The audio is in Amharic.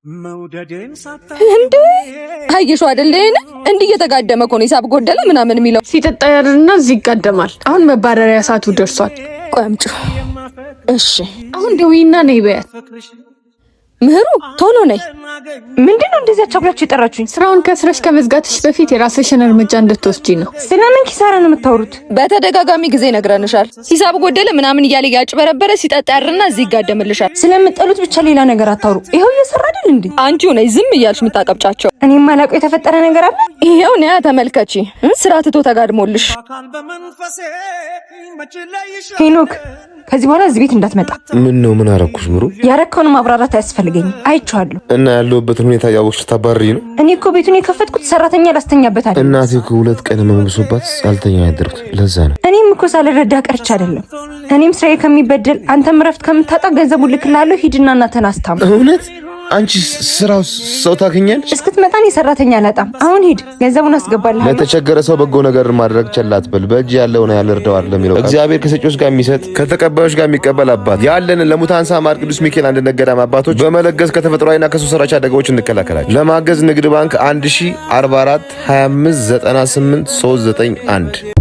እንዴ አየሽው አይደል? እንዴ እየተጋደመ እኮ ነው ሂሳብ ጎደለ ምናምን የሚለው ሲጠጣ ያድርና እዚህ ይጋደማል። አሁን መባረሪያ ሰዓቱ ደርሷል። ቆይ አምጪ። እሺ አሁን ደውይና ነይ በያት። ምህሩ ቶሎ ነይ። ምንድነው እንደዚህ አቻኩላችሁ የጠራችሁኝ? ስራውን ከስረሽ ከመዝጋትሽ በፊት የራስሽን እርምጃ እንድትወስጂ ነው። ስለምን ኪሳራ ነው የምታወሩት? በተደጋጋሚ ጊዜ ነግረንሻል። ሂሳብ ጎደለ ምናምን እያለ ያጭበረበረ ሲጠጣ ያድርና እዚህ ይጋደምልሻል። ስለምጠሉት ብቻ ሌላ ነገር አታውሩ። ይሄው እየሰራ አይደል እንዴ? አንቺው ነይ ዝም እያልሽ የምታቀብጫቸው። እኔም ማላውቀው የተፈጠረ ነገር አለ። ይሄው ነያ ተመልከቺ። ስራ ትቶ ተጋድሞልሽ። ሄኖክ ከዚህ በኋላ እዚህ ቤት እንዳትመጣ። ምን ነው ምን አረኩሽ ምሩ? ያረከውን ማብራራት አያስፈልገኝም። አይቼዋለሁ። እና ያለውበትን ሁኔታ ያወቅሽ ታባሪ ነው። እኔ እኮ ቤቱን የከፈትኩት ሰራተኛ ላስተኛበት አይደል? እናቴ እኮ 2 ቀን መንግሶባት አልተኛ ያደርኩት ለዛ ነው። እኔም እኮ ሳልረዳ ቀርቻ አይደለም። እኔም ስራዬ ከሚበደል አንተም ረፍት ከምታጣ ገንዘቡን ልክልሃለሁ። ሂድና እናተን አስታም። እውነት አንቺ ስራው ሰው ታገኛለሽ? እስክትመጣን የሰራተኛ አላጣም። አሁን ሂድ፣ ገንዘቡን አስገባልሃለሁ። ለተቸገረ ሰው በጎ ነገር ማድረግ ቸላት በል። በእጅ ያለውን ያልርዳው አይደለም የሚለው እግዚአብሔር ከሰጪዎች ጋር የሚሰጥ ከተቀባዮች ጋር የሚቀበል አባት ያለን ለሙታን ሳማር ቅዱስ ሚካኤል አንድ ነገዳም አባቶች በመለገስ ከተፈጥሯዊና ከሰው ሰራሽ አደጋዎች እንከላከላለን። ለማገዝ ንግድ ባንክ 1044 25 98 391